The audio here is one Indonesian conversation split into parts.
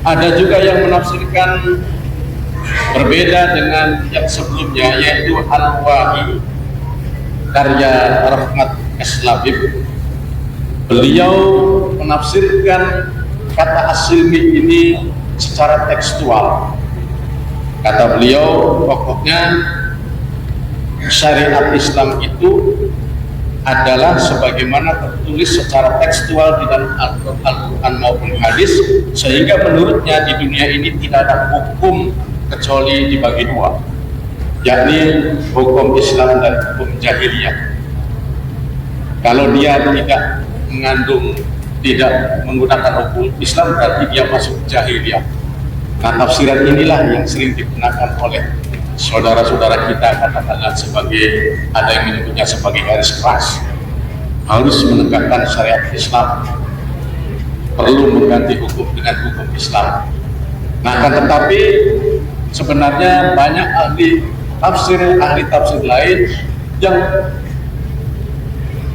Ada juga yang menafsirkan berbeda dengan yang sebelumnya, yaitu Al-Wahi karya Rahmat Eslabib. Beliau menafsirkan kata as-silmi ini secara tekstual. Kata beliau, pokoknya syariat Islam itu adalah sebagaimana tertulis secara tekstual di dalam Al-Quran maupun hadis, sehingga menurutnya di dunia ini tidak ada hukum kecuali dibagi dua, yakni hukum Islam dan hukum jahiliyah. Kalau dia tidak mengandung, tidak menggunakan hukum Islam, berarti dia masuk jahiliyah. Nah, tafsiran inilah yang sering digunakan oleh saudara-saudara kita, katakanlah sebagai, ada yang menyebutnya sebagai garis keras, harus menegakkan syariat Islam, perlu mengganti hukum dengan hukum Islam. Nah, akan tetapi sebenarnya banyak ahli tafsir lain yang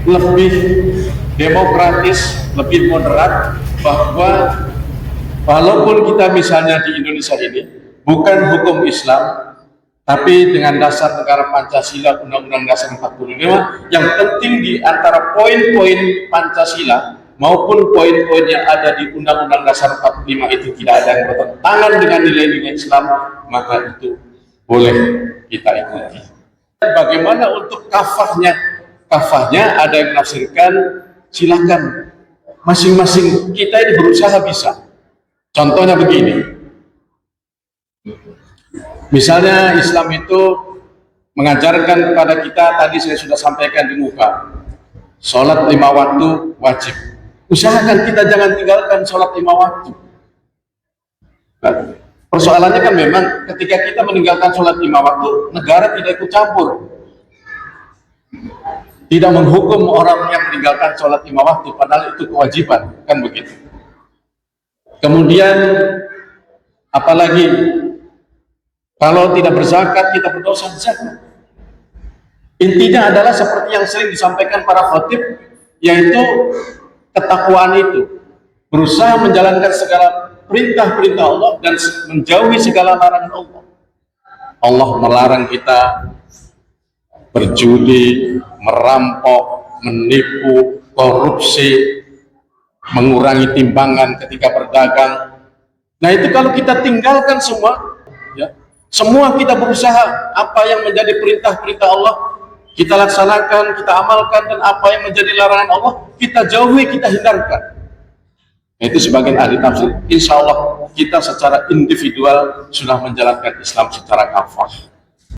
lebih demokratis, lebih moderat, bahwa walaupun kita misalnya di Indonesia ini bukan hukum Islam, tapi dengan dasar negara Pancasila, Undang-Undang Dasar 45, yang penting di antara poin-poin Pancasila maupun poin-poin yang ada di Undang-Undang Dasar 45 itu tidak ada yang bertentangan dengan nilai-nilai Islam, maka itu boleh kita ikuti. Bagaimana untuk kafahnya? Kafahnya ada yang menafsirkan, silakan masing-masing kita ini berusaha bisa. Contohnya begini, misalnya Islam itu mengajarkan kepada kita, tadi saya sudah sampaikan di muka, sholat 5 waktu wajib. Usahakan kita jangan tinggalkan sholat 5 waktu. Nah, persoalannya kan memang ketika kita meninggalkan sholat 5 waktu, negara tidak ikut campur, tidak menghukum orang yang meninggalkan sholat 5 waktu, padahal itu kewajiban, kan begitu. Kemudian apalagi kalau tidak berzakat, kita berdosa zakat. Intinya adalah seperti yang sering disampaikan para khatib, yaitu ketakwaan itu, berusaha menjalankan segala perintah-perintah Allah dan menjauhi segala larangan Allah. Allah melarang kita berjudi, merampok, menipu, korupsi, mengurangi timbangan ketika berdagang. Nah, itu kalau kita tinggalkan semua, ya, semua kita berusaha apa yang menjadi perintah-perintah Allah kita laksanakan, kita amalkan, dan apa yang menjadi larangan Allah kita jauhi, kita hindarkan. Nah, itu sebagian ahli tafsir, insya Allah kita secara individual sudah menjalankan Islam secara kafah.